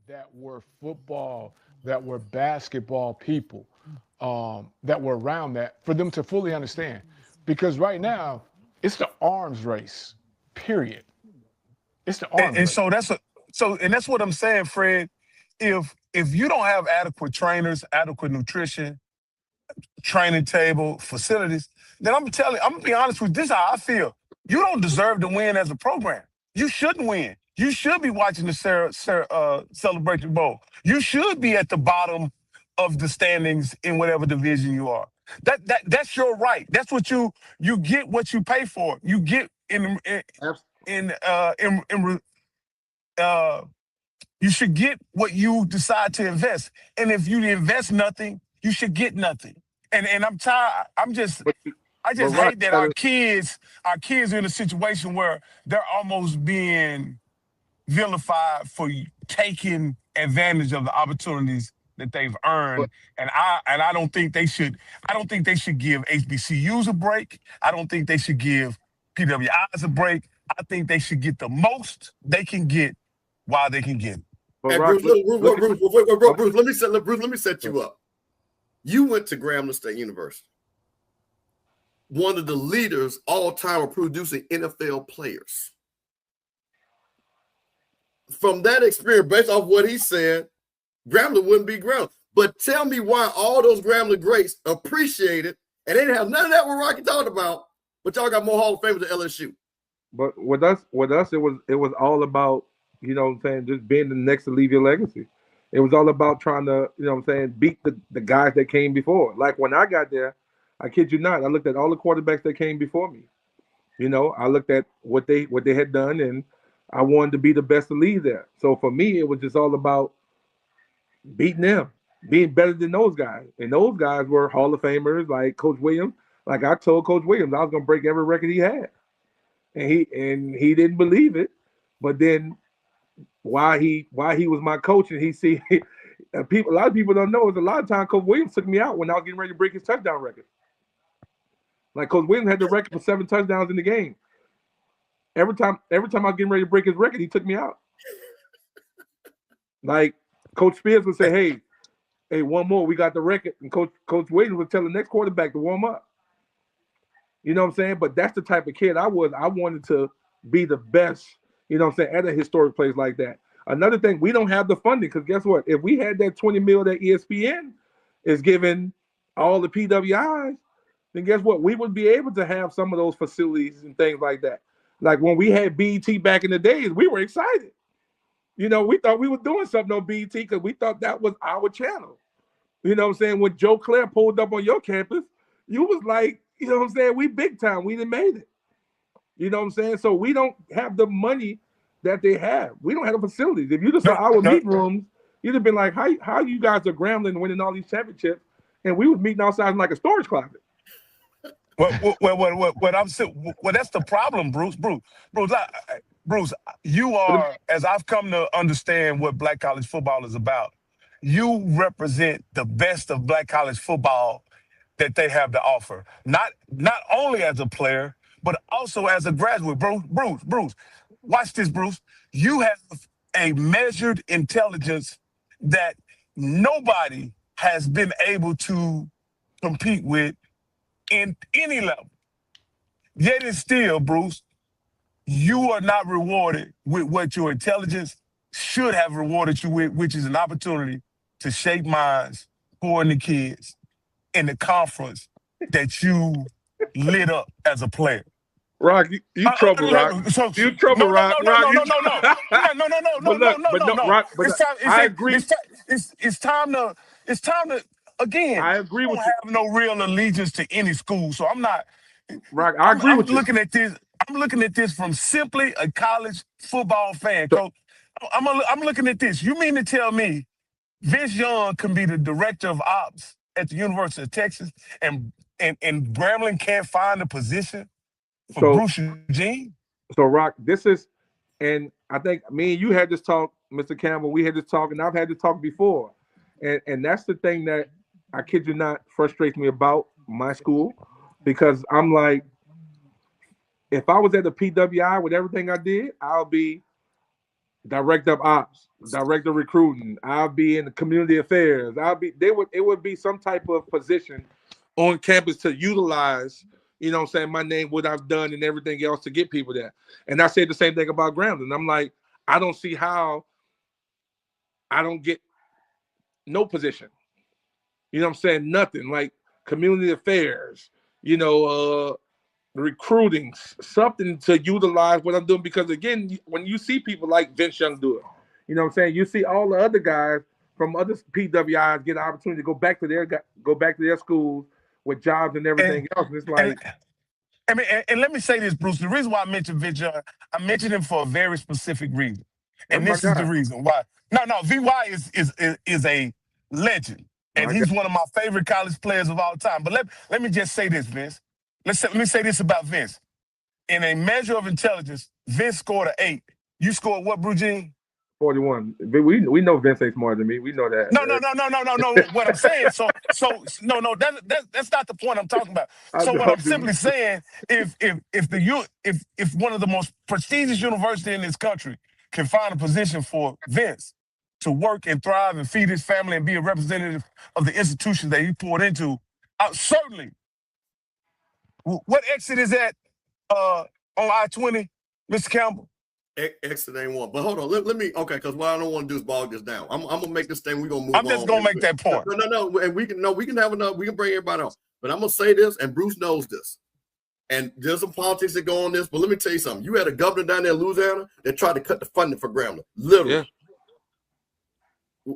that were football, that were basketball people, that were around that, for them to fully understand. Because right now, it's the arms race, period. It's the And, arms and race. so that's what I'm saying, Fred. If you don't have adequate trainers, adequate nutrition, training table, facilities, then I'm gonna be honest with you, this is how I feel. You don't deserve to win as a program. You shouldn't win. You should be watching the Celebration Bowl. You should be at the bottom of the standings in whatever division you are. That's your right. That's what you get what you pay for. You get Abs- in uh you should get what you decide to invest. And if you invest nothing, you should get nothing. And I'm tired. but I but just Rock, hate that our kids are in a situation where they're almost being vilified for taking advantage of the opportunities that they've but earned. And I don't think they should. I don't think they should give HBCUs a break. I don't think they should give PWIs a break. I think they should get the most they can get while they can get it. but Hey, Rock, Bruce, look at Bruce, let me set you up. You went to Grambling State University, one of the leaders all time of producing NFL players. From that experience, based off what he said, Grambling wouldn't be Grambling. But tell me why all those Grambling greats appreciate it, and they didn't have none of that what Rocky talked about, but y'all got more Hall of Famers than LSU. but with us, it was all about, you know what I'm saying, just being the next to leave your legacy. It was all about trying to, you know what I'm saying, beat the guys that came before. Like when I got there, I kid you not, I looked at all the quarterbacks that came before me. You know, I looked at what they had done, and I wanted to be the best to leave there. So for me, it was just all about beating them, being better than those guys. And those guys were Hall of Famers like Coach Williams. Like I told Coach Williams, I was gonna break every record he had. And he didn't believe it. But then why he was my coach, and he see a lot of people don't know is a lot of times Coach Williams took me out when I was getting ready to break his touchdown record. Like Coach Williams had the record for 7 touchdowns in the game. Every time I was getting ready to break his record, he took me out. Like Coach Spears would say, hey, one more, we got the record. And Coach Williams would tell the next quarterback to warm up. You know what I'm saying? But that's the type of kid I was. I wanted to be the best, you know what I'm saying, at a historic place like that. Another thing, we don't have the funding, because guess what? If we had that 20 mil that ESPN is giving all the PWIs, then guess what? We would be able to have some of those facilities and things like that. Like when we had BET back in the days, we were excited. You know, we thought we were doing something on BET because we thought that was our channel. You know what I'm saying? When Joe Claire pulled up on your campus, you was like, you know what I'm saying? We big time. We done made it. You know what I'm saying? So we don't have the money that they have. We don't have the facilities. If you just saw our meeting rooms, you'd have been like, how you guys are Grambling winning all these championships, and we was meeting outside in like a storage closet. What I'm saying, well, that's the problem, Bruce. Bruce, you are, as I've come to understand what Black college football is about, you represent the best of Black college football that they have to offer. Not only as a player, but also as a graduate. Bruce, watch this, Bruce. You have a measured intelligence that nobody has been able to compete with in any level. Yet and still, Bruce, you are not rewarded with what your intelligence should have rewarded you with, which is an opportunity to shape minds, pour in the kids in the conference that you lit up as a player. Rock, you trouble, Rock. You trouble, Rock. No. But look, but no, Rock, but I agree. It's time to again. I agree with I you. don't have no real allegiance to any school, so I'm not. Rock, I agree with you. I'm looking at this from simply a college football fan. So- Coach, I'm looking at this. You mean to tell me Vince Young can be the director of ops at the University of Texas, and Grambling can't find a position for Bruce Eugene? So, Rock, this is, and I think me and you had this talk, Mr. Campbell. We had this talk, and I've had this talk before, and that's the thing that I kid you not frustrates me about my school, because I'm like, if I was at the PWI with everything I did, I'll be director of ops, director of recruiting. I'll be in the community affairs. It would be some type of position on campus to utilize, you know what I'm saying, my name, what I've done and everything else to get people there. And I said the same thing about Grambling. I'm like, I don't see how I don't get no position. You know what I'm saying? Nothing. Like community affairs, recruiting, something to utilize what I'm doing. Because again, when you see people like Vince Young do it, you know what I'm saying? You see all the other guys from other PWIs get an opportunity to go back to their schools with jobs and everything else. And it's like, and let me say this, Bruce. The reason why I mentioned Vince Young, I mentioned him for a very specific reason, and this is the reason why. No, VY is a legend, and he's one of my favorite college players of all time. But let me just say this, Vince. Let me say this about Vince. In a measure of intelligence, Vince scored an 8. You scored what, Brugene? 41. We know Vince ain't smarter than me. We know that. No. What I'm saying, no. That's not the point I'm talking about. So what I'm simply saying, if one of the most prestigious universities in this country can find a position for Vince to work and thrive and feed his family and be a representative of the institution that he poured into, certainly. What exit is that on I-20, Mr. Campbell? Exit ain't one. But hold on, let me, okay, because what I don't want to do is bog this down. I'm gonna make this thing, we're gonna move on. I'm just gonna make that point. No, and we can have enough, we can bring everybody else. But I'm gonna say this, and Bruce knows this. And there's some politics that go on this, but let me tell you something. You had a governor down there in Louisiana that tried to cut the funding for Grambling. Literally. Yeah.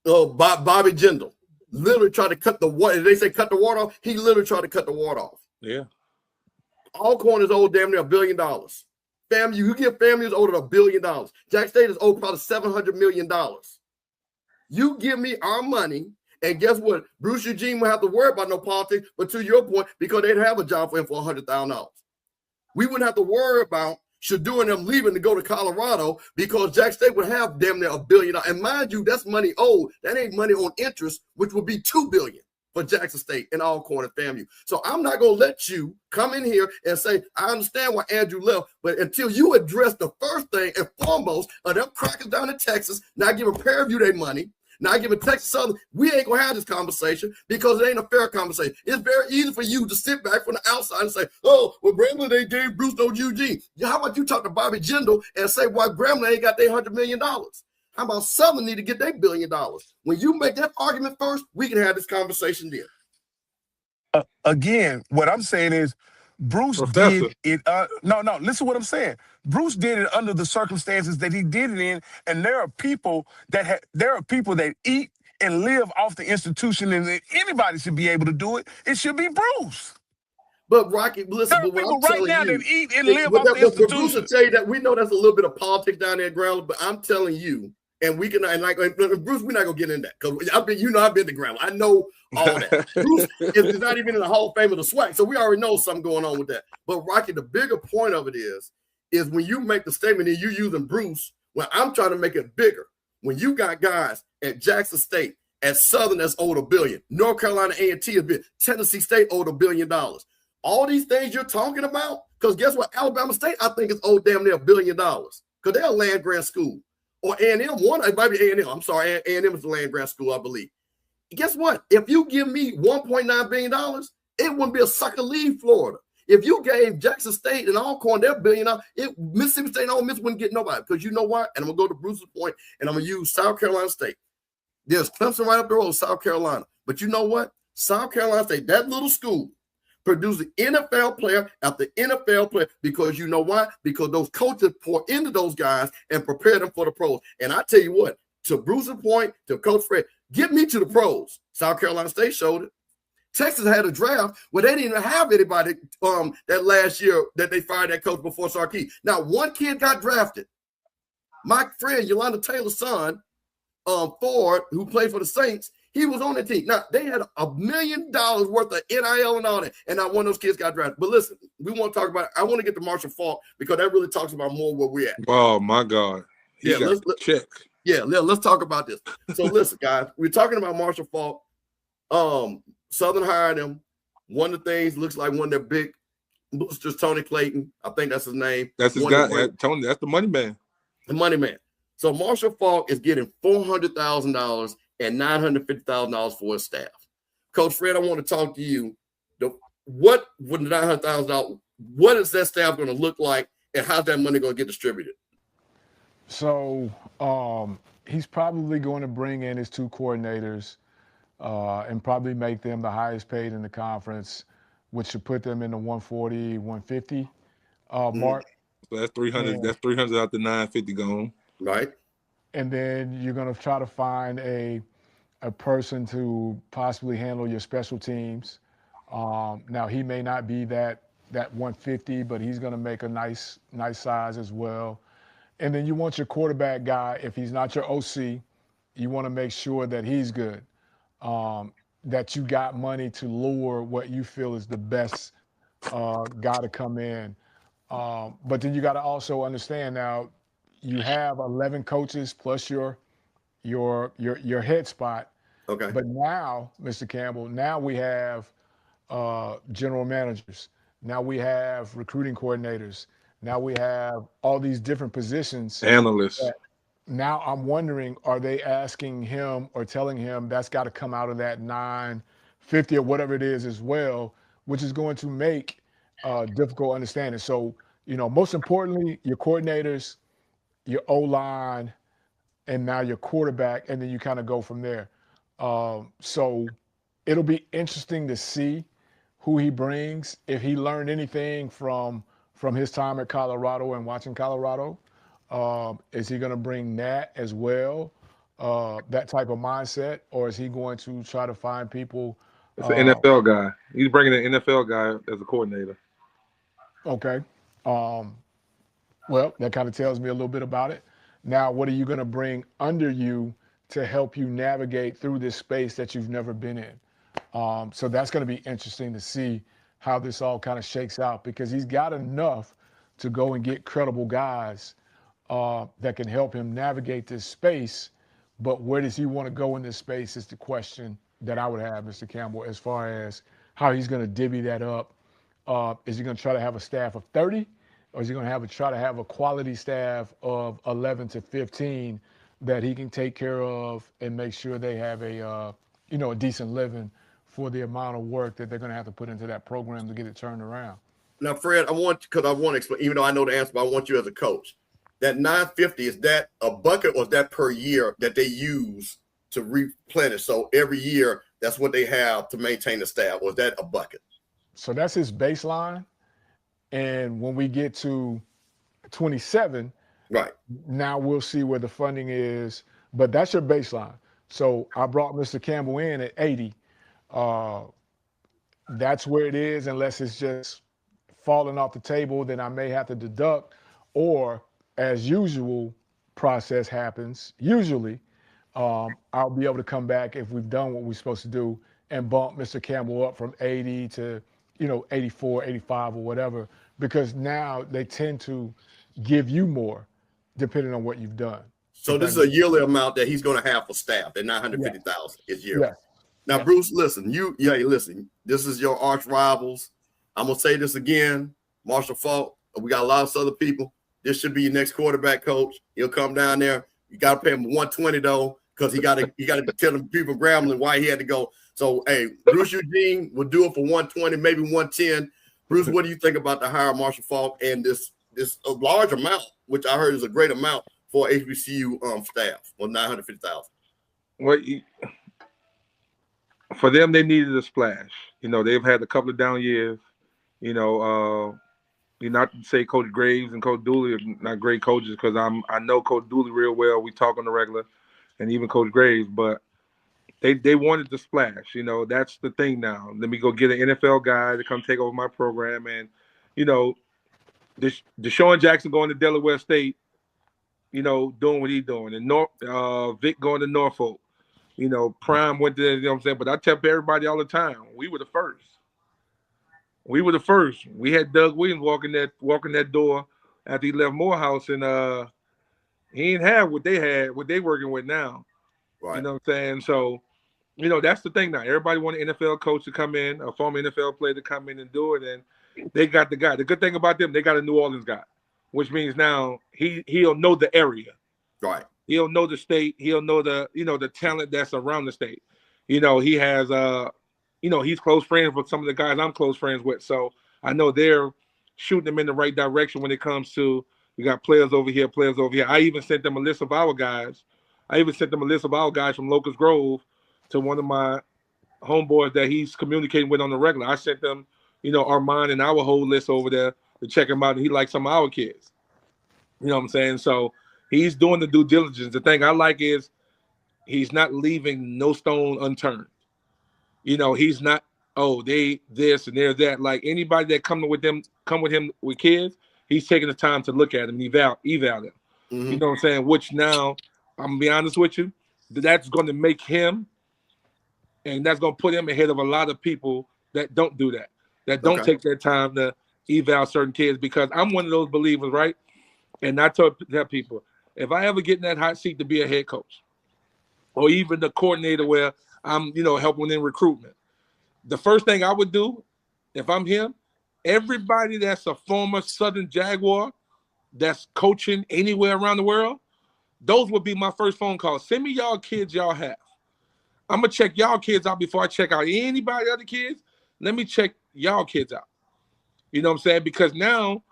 Bobby Jindal literally tried to cut the water. They say cut the water off. He literally tried to cut the water off. Yeah. Alcorn is owed damn near $1 billion. FAMU, you give FAMU is owed $1 billion. Jack State is owed probably $700 million. You give me our money, and guess what? Bruce Eugene will have to worry about no politics, but to your point, because they'd have a job for him for $100,000. We wouldn't have to worry about Shadoo and them leaving to go to Colorado because Jack State would have damn near $1 billion. And mind you, that's money owed. That ain't money on interest, which would be $2 billion. For Jackson State and Alcorn and FAMU. So I'm not going to let you come in here and say, I understand why Andrew left, but until you address the first thing and foremost of them crackers down in Texas, not giving Prairie View their money, not giving Texas Southern, we ain't going to have this conversation because it ain't a fair conversation. It's very easy for you to sit back from the outside and say, oh, well, Grambling, they gave Bruce no Eugene. How about you talk to Bobby Jindal and say why Grambling ain't got their $100 million? How about Southern need to get their $1 billion? When you make that argument first, we can have this conversation then. Again, what I'm saying is Bruce did it. No, listen to what I'm saying. Bruce did it under the circumstances that he did it in, and there are people that eat and live off the institution, and if anybody should be able to do it, it should be Bruce. But Rocky, listen, there are people right now that eat and live off the institution. Bruce will tell you that we know that's a little bit of politics down there at Grambling, but I'm telling you. And we can, and like Bruce, we're not gonna get in that because I've been to Grambling. I know all that. Bruce is not even in the Hall of Fame of the SWAC, so we already know something going on with that. But Rocky, the bigger point of it is when you make the statement and you using Bruce, when I'm trying to make it bigger. When you got guys at Jackson State, at Southern that's owed $1 billion, North Carolina A&T is big, Tennessee State owed $1 billion. All these things you're talking about, because guess what? Alabama State, I think, is owed damn near $1 billion because they're a land grant school. Or A&M, it might be A&M. I'm sorry, A&M is the land grant school, I believe. Guess what? If you give me $1.9 billion, it wouldn't be a sucker leave Florida. If you gave Jackson State and Alcorn their $1 billion, Mississippi State and Ole Miss wouldn't get nobody. Because you know what? And I'm going to go to Bruce's point, and I'm going to use South Carolina State. There's Clemson right up the road, South Carolina. But you know what? South Carolina State, that little school, producing NFL player after NFL player because you know why? Because those coaches pour into those guys and prepare them for the pros. And I tell you what, to Bruce's point, to Coach Fred, get me to the pros. South Carolina State showed it. Texas had a draft where they didn't even have anybody that last year that they fired that coach before Sarkis. Now, one kid got drafted. My friend, Yolanda Taylor's son, Ford, who played for the Saints, he was on the team. Now, they had $1 million worth of NIL and all that, and not one of those kids got drafted. But listen, we want to talk about it. I want to get to Marshall Faulk because that really talks about more where we're at. Oh, my God. Let's check. Yeah, let's talk about this. So listen, guys, we're talking about Marshall Faulk. Southern hired him. One of the things looks like one of their big boosters, Tony Clayton. I think that's his name. That's his guy. Tony, that's the money man. The money man. So Marshall Faulk is getting $400,000 and $950,000 for his staff. Coach Fred, I want to talk to you. What would $900,000? What is that staff going to look like, and how's that money going to get distributed? So he's probably going to bring in his 2 coordinators and probably make them the highest paid in the conference, which should put them in the 140, 150 mark. So that's 300. That's 300 out the 950 gone. Right. And then you're going to try to find a person to possibly handle your special teams. Now he may not be that 150, but he's going to make a nice size as well. And then you want your quarterback guy, if he's not your OC, you want to make sure that he's good, that you got money to lure what you feel is the best guy to come in. But then you got to also understand now you have 11 coaches plus your head spot. Okay. But now, Mr. Campbell, now we have general managers. Now we have recruiting coordinators. Now we have all these different positions. Analysts. Now I'm wondering, are they asking him or telling him that's got to come out of that 950 or whatever it is as well, which is going to make difficult understanding. So, most importantly, your coordinators, your O-line, and now your quarterback, and then you kind of go from there. So it'll be interesting to see who he brings, if he learned anything from his time at Colorado and watching Colorado. Is he going to bring that as well, that type of mindset, or is he going to try to find people? It's an NFL guy. He's bringing an NFL guy as a coordinator. Okay. Well, that kind of tells me a little bit about it. Now, what are you going to bring under you to help you navigate through this space that you've never been in? So that's going to be interesting to see how this all kind of shakes out, because he's got enough to go and get credible guys that can help him navigate this space. But where does he want to go in this space is the question that I would have, Mr. Campbell, as far as how he's going to divvy that up. Is he going to try to have a staff of 30, or is he going to try to have a quality staff of 11 to 15 that he can take care of and make sure they have a decent living for the amount of work that they're going to have to put into that program to get it turned around? Now, Fred, I want to explain, even though I know the answer, but I want you as a coach. That 950, is that a bucket, or is that per year that they use to replenish? So every year, that's what they have to maintain the staff, or is that a bucket? So that's his baseline. And when we get to 27, right, now we'll see where the funding is. But that's your baseline. So I brought Mr. Campbell in at 80. That's where it is, unless it's just falling off the table, then I may have to deduct, or as usual process happens, usually I'll be able to come back if we've done what we're supposed to do and bump Mr. Campbell up from 80 to 84, 85 or whatever, because now they tend to give you more depending on what you've done. So this is a yearly amount that he's going to have for staff. That 950,000 is yearly. Yes. Now, yes. Bruce, listen, listen, this is your arch rivals. I'm going to say this again, Marshall Faulk. We got a lot of other people. This should be your next quarterback coach. He'll come down there. You got to pay him 120 though, because he got to tell the people Grambling why he had to go. So, hey, Bruce Eugene will do it for 120, maybe 110. Bruce, what do you think about the hire of Marshall Faulk and this a large amount, which I heard is a great amount for HBCU staff, 950,000? Well, for them, they needed a splash. They've had a couple of down years. Not to say Coach Graves and Coach Dooley are not great coaches, because I know Coach Dooley real well. We talk on the regular, and even Coach Graves, but they wanted to splash. That's the thing now. Let me go get an NFL guy to come take over my program. And, Deshaun Jackson going to Delaware State, doing what he's doing. And Vic going to Norfolk. Prime went to, what I'm saying? But I tell everybody all the time, we were the first. We were the first. We had Doug Williams walking that door after he left Morehouse, and he didn't have what they working with now. Right. You know what I'm saying? So, that's the thing now. Everybody want an NFL coach to come in, a former NFL player to come in and do it, and they got the guy. The good thing about them, they got a New Orleans guy, which means now he'll know the area. Right. He'll know the state. He'll know the talent that's around the state. He has he's close friends with some of the guys I'm close friends with. So I know they're shooting them in the right direction when it comes to we got players over here, players over here. I even sent them a list of our guys. From Locust Grove to one of my homeboys that he's communicating with on the regular. I sent them, Armand and our whole list over there to check him out, and he likes some of our kids. You know what I'm saying? So he's doing the due diligence. The thing I like is he's not leaving no stone unturned. He's not, they this and they're that. Like anybody that come with him with kids, he's taking the time to look at them and eval them. Mm-hmm. You know what I'm saying? Which now, I'm gonna be honest with you, that's going to make him, and that's going to put him ahead of a lot of people that don't do that, that don't take their time to eval certain kids. Because I'm one of those believers, right? And I tell people, if I ever get in that hot seat to be a head coach, or even the coordinator where I'm, helping in recruitment, the first thing I would do, if I'm him, everybody that's a former Southern Jaguar that's coaching anywhere around the world, those would be my first phone call. Send me y'all kids y'all have. I'm going to check y'all kids out before I check out anybody other kids. Let me check y'all kids out. You know what I'm saying? Because now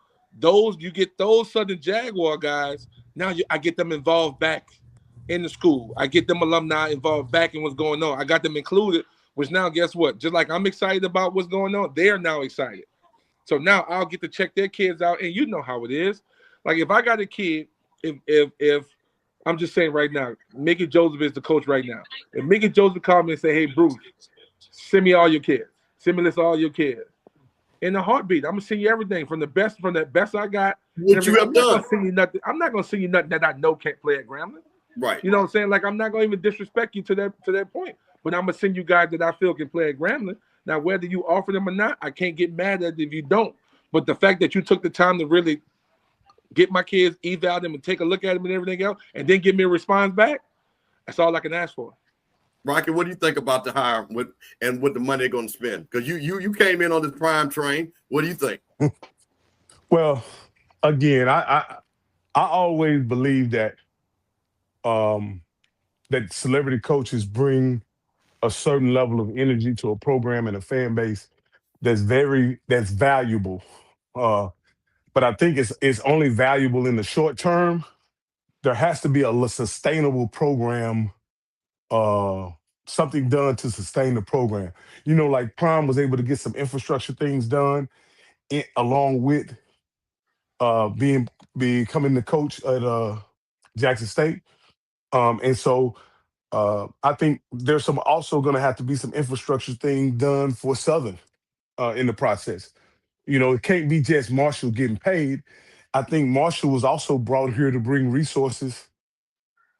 you get those Southern Jaguar guys, now I get them involved back in the school. I get them alumni involved back in what's going on. I got them included, which now guess what? Just like I'm excited about what's going on, they're now excited. So now I'll get to check their kids out, and you know how it is. Like if I got a kid, if I'm just saying right now, Mickey Joseph is the coach right now. If Mickey Joseph called me and say, "Hey Bruce, send me all your kids. Send me list all your kids." In a heartbeat, I'm gonna send you everything from the best I got. What you have done? I'm not gonna send you nothing that I know can't play at Grambling. Right. You know what I'm saying? Like I'm not gonna even disrespect you to that point. But I'm gonna send you guys that I feel can play at Grambling. Now, whether you offer them or not, I can't get mad at it if you don't. But the fact that you took the time to really get my kids, eval them, and take a look at them and everything else, and then give me a response back, that's all I can ask for. Rocky, what do you think about the hire with the money they're going to spend? Because you came in on this prime train. What do you think? Well, again, I always believe that that celebrity coaches bring a certain level of energy to a program and a fan base that's valuable. But I think it's only valuable in the short term. There has to be a sustainable program, something done to sustain the program. Like Prime was able to get some infrastructure things done along with becoming the coach at Jackson State. And so I think there's also going to have to be some infrastructure thing done for Southern in the process. It can't be just Marshall getting paid. I think Marshall was also brought here to bring resources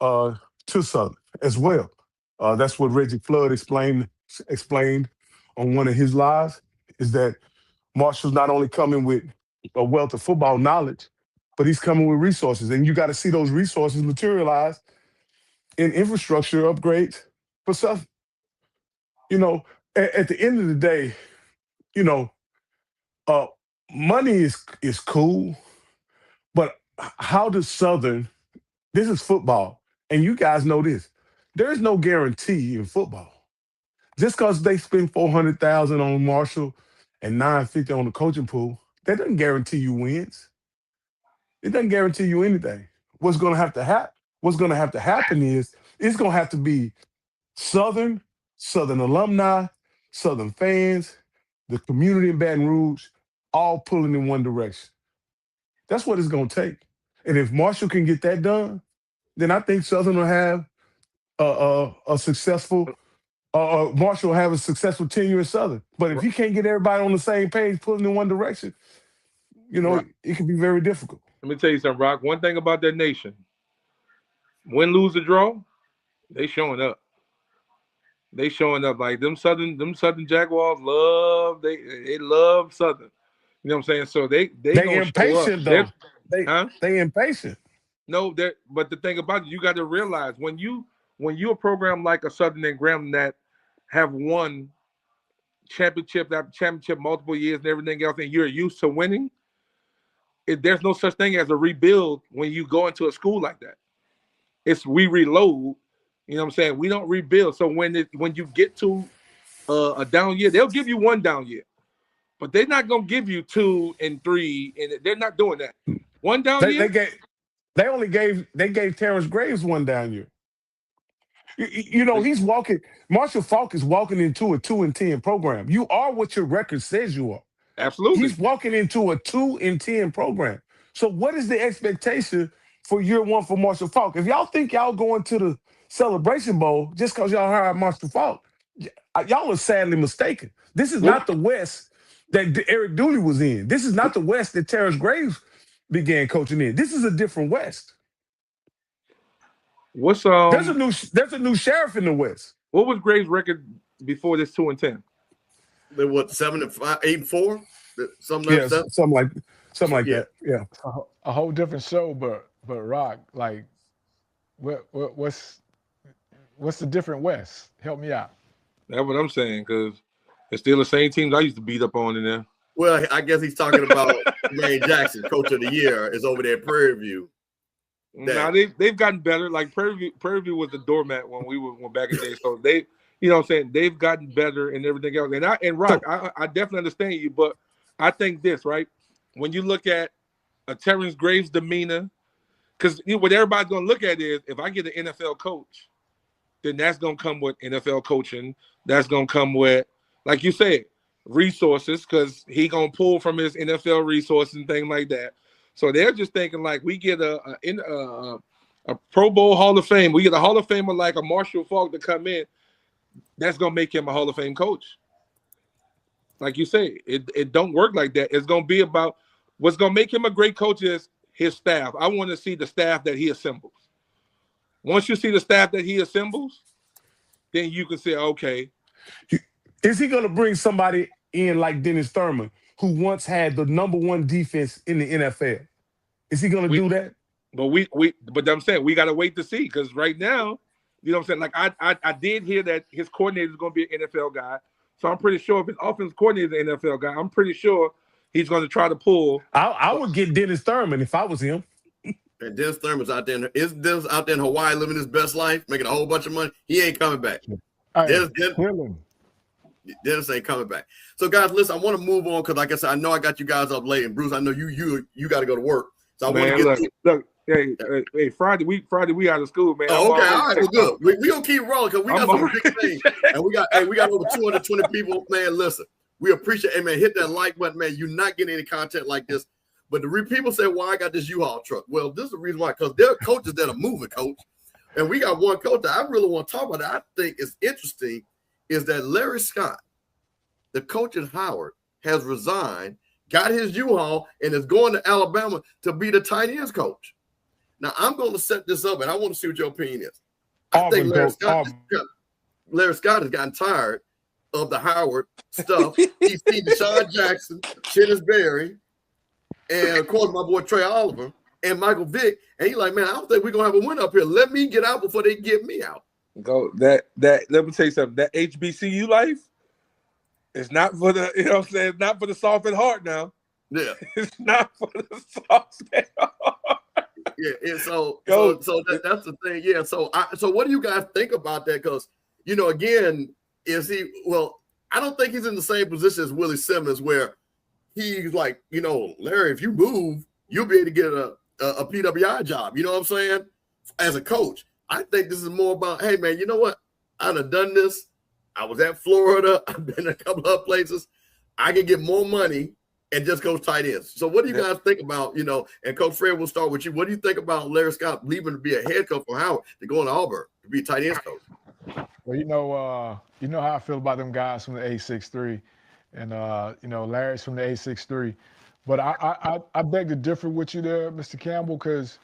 to Southern as well. That's what Reggie Flood explained on one of his lives, is that Marshall's not only coming with a wealth of football knowledge, but he's coming with resources. And you got to see those resources materialize in infrastructure upgrades for Southern. At the end of the day, money is cool, but how does Southern, this is football, and you guys know this, there is no guarantee in football. Just because they spend $400,000 on Marshall and $950 on the coaching pool, that doesn't guarantee you wins. It doesn't guarantee you anything. What's going to have to happen is it's going to have to be Southern alumni, Southern fans, the community in Baton Rouge, all pulling in one direction. That's what it's going to take. And if Marshall can get that done, then I think Southern will have a successful Marshall will have a successful tenure in Southern. But if he can't get everybody on the same page, pulling in one direction, it can be very difficult. Let me tell you something, Rock. One thing about that nation, win, lose, or draw, they showing up. They showing up like them Southern Jaguars they love Southern. You know what I'm saying? So they impatient though. They impatient. No, but the thing about it, you got to realize when you a program like a Southern and Grambling that have won championship after championship multiple years and everything else, and you're used to winning, there's no such thing as a rebuild when you go into a school like that. It's we reload. You know what I'm saying? We don't rebuild. So when you get to a down year, they'll give you one down year, but they're not gonna give you 2 and 3, and they're not doing that. One down year. They gave Terrence Graves one down year. You know, he's walking. Marshall Faulk is walking into a 2-10 program. You are what your record says you are. Absolutely. He's walking into a 2-10 program. So what is the expectation for year one for Marshall Faulk? If y'all think y'all going to the Celebration Bowl just because y'all hired Marshall Faulk, y'all are sadly mistaken. This is not the West that Eric Dooley was in. This is not the West that Terrence Graves began coaching in. This is a different West. What's There's a new sheriff in the West. What was Graves' record before this 2-10? They what 7-5, 8-4, something like that. Something like that. Yeah, a whole different show, but Rock, like, what's the different West? Help me out. That's what I'm saying, because it's still the same teams I used to beat up on in there. Well, I guess he's talking about Lane Jackson, Coach of the Year, is over there at Prairie View. Now they've gotten better. Like Prairie View was the doormat when we went back in the day. So they, you know what I'm saying, they've gotten better and everything else. And Rock, I definitely understand you, but I think this, right? When you look at a Terrence Graves demeanor, because what everybody's gonna look at is if I get an NFL coach, then that's gonna come with NFL coaching. That's gonna come with, like you said, resources, because he gonna pull from his NFL resources and things like that. So they're just thinking like we get a Pro Bowl Hall of Fame. We get a Hall of Famer like a Marshall Faulk to come in. That's gonna make him a Hall of Fame coach. Like you say, it don't work like that. It's gonna be about what's gonna make him a great coach is his staff. I want to see the staff that he assembles. Once you see the staff that he assembles, then you can say, okay. Is he gonna bring somebody in like Dennis Thurman, who once had the #1 defense in the NFL? Is he going to do that? But I'm saying we got to wait to see, because right now, you know what I'm saying? Like I did hear that his coordinator is going to be an NFL guy. So I'm pretty sure if his offensive coordinator is an NFL guy, I'm pretty sure he's going to try to pull. I would get Dennis Thurman if I was him. And Dennis Thurman's out there. Is Dennis out there in Hawaii living his best life, making a whole bunch of money? He ain't coming back. Dennis ain't coming back. So, guys, listen, I want to move on because, like I said, I know I got you guys up late, and Bruce, I know you got to go to work. So I want to look. Hey, Friday we out of school, man. Oh, okay, all right, well, good. We gonna keep rolling because we got some big things, and we got over 220 people, man. Listen, we appreciate. Hey, man, hit that like button, man. You're not getting any content like this, but people say, "Why I got this U-Haul truck?" Well, this is the reason why, because there are coaches that are moving, coach, and we got one coach that I really want to talk about. That I think is interesting, is that Larry Scott, the coach at Howard, has resigned, got his U-Haul, and is going to Alabama to be the tight ends coach. Now, I'm going to set this up, and I want to see what your opinion is. I think Larry Scott has gotten tired of the Howard stuff. He's seen Deshaun Jackson, Chennis Berry, and, of course, my boy Trey Oliver and Michael Vick. And he's like, man, I don't think we're going to have a win up here. Let me get out before they get me out. Let me tell you something. That HBCU life, it's not for the, you know what I'm saying, it's not for the soft and heart now. Yeah. It's not for the soft and heart. Yeah, and so that's the thing. Yeah, so what do you guys think about that? Because, you know, again, I don't think he's in the same position as Willie Simmons, where he's like, you know, Larry, if you move, you'll be able to get a PWI job. You know what I'm saying? As a coach, I think this is more about, hey, man, you know what? I've done this. I was at Florida. I've been a couple of places. I can get more money and just coach tight ends. So what do you guys think about, you know, and Coach Fred, we'll start with you. What do you think about Larry Scott leaving to be a head coach for Howard to go into Auburn to be a tight ends coach? Well, you know how I feel about them guys from the 863, and you know, Larry's from the 863. But I beg to differ with you there, Mr. Campbell, because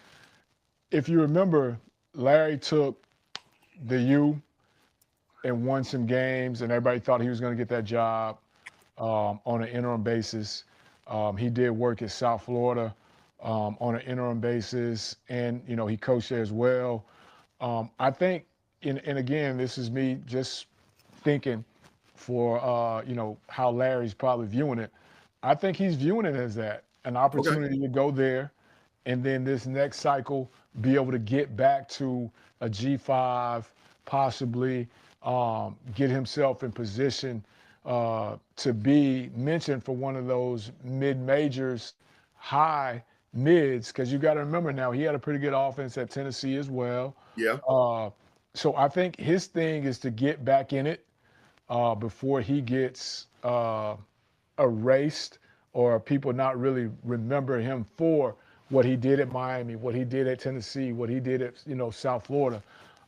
if you remember, Larry took the U and won some games, and everybody thought he was going to get that job on an interim basis. He did work at South Florida on an interim basis, and, you know, he coached there as well. I think, and again, this is me just thinking for, you know, how Larry's probably viewing it. I think he's viewing it as that, an opportunity to go there, and then this next cycle, be able to get back to a G5, possibly get himself in position to be mentioned for one of those mid-majors, high mids, because you got to remember now he had a pretty good offense at Tennessee as well. Yeah. So I think his thing is to get back in it before he gets erased or people not really remember him for what he did at Miami, what he did at Tennessee, what he did at South Florida.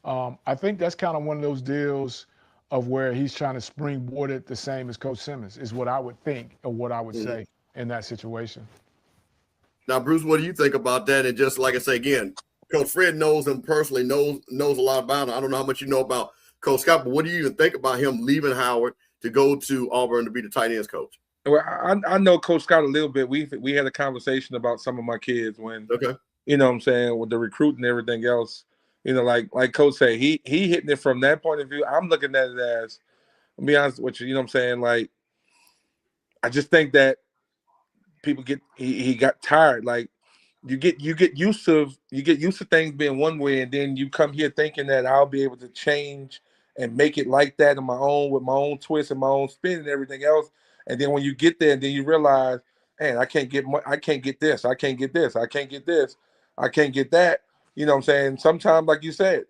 I think that's kind of one of those deals of where he's trying to springboard it the same as Coach Simmons is what I would think or what I would say in that situation. Now, Bruce, what do you think about that? And just like I say again, Coach Fred knows him personally, knows a lot about him. I don't know how much you know about Coach Scott, but what do you even think about him leaving Howard to go to Auburn to be the tight ends coach? Well, I know Coach Scott a little bit. We had a conversation about some of my kids when, you know what I'm saying, with the recruiting and everything else. You know, like Coach said, he hitting it from that point of view. I'm looking at it as, I'll be honest with you know what I'm saying? Like, I just think that people he got tired. Like, you get used to things being one way, and then you come here thinking that I'll be able to change and make it like that on my own with my own twist and my own spin and everything else. And then when you get there, and then you realize, man, I can't get this, I can't get this, I can't get this, I can't get that. You know what I'm saying? Sometimes, like you said,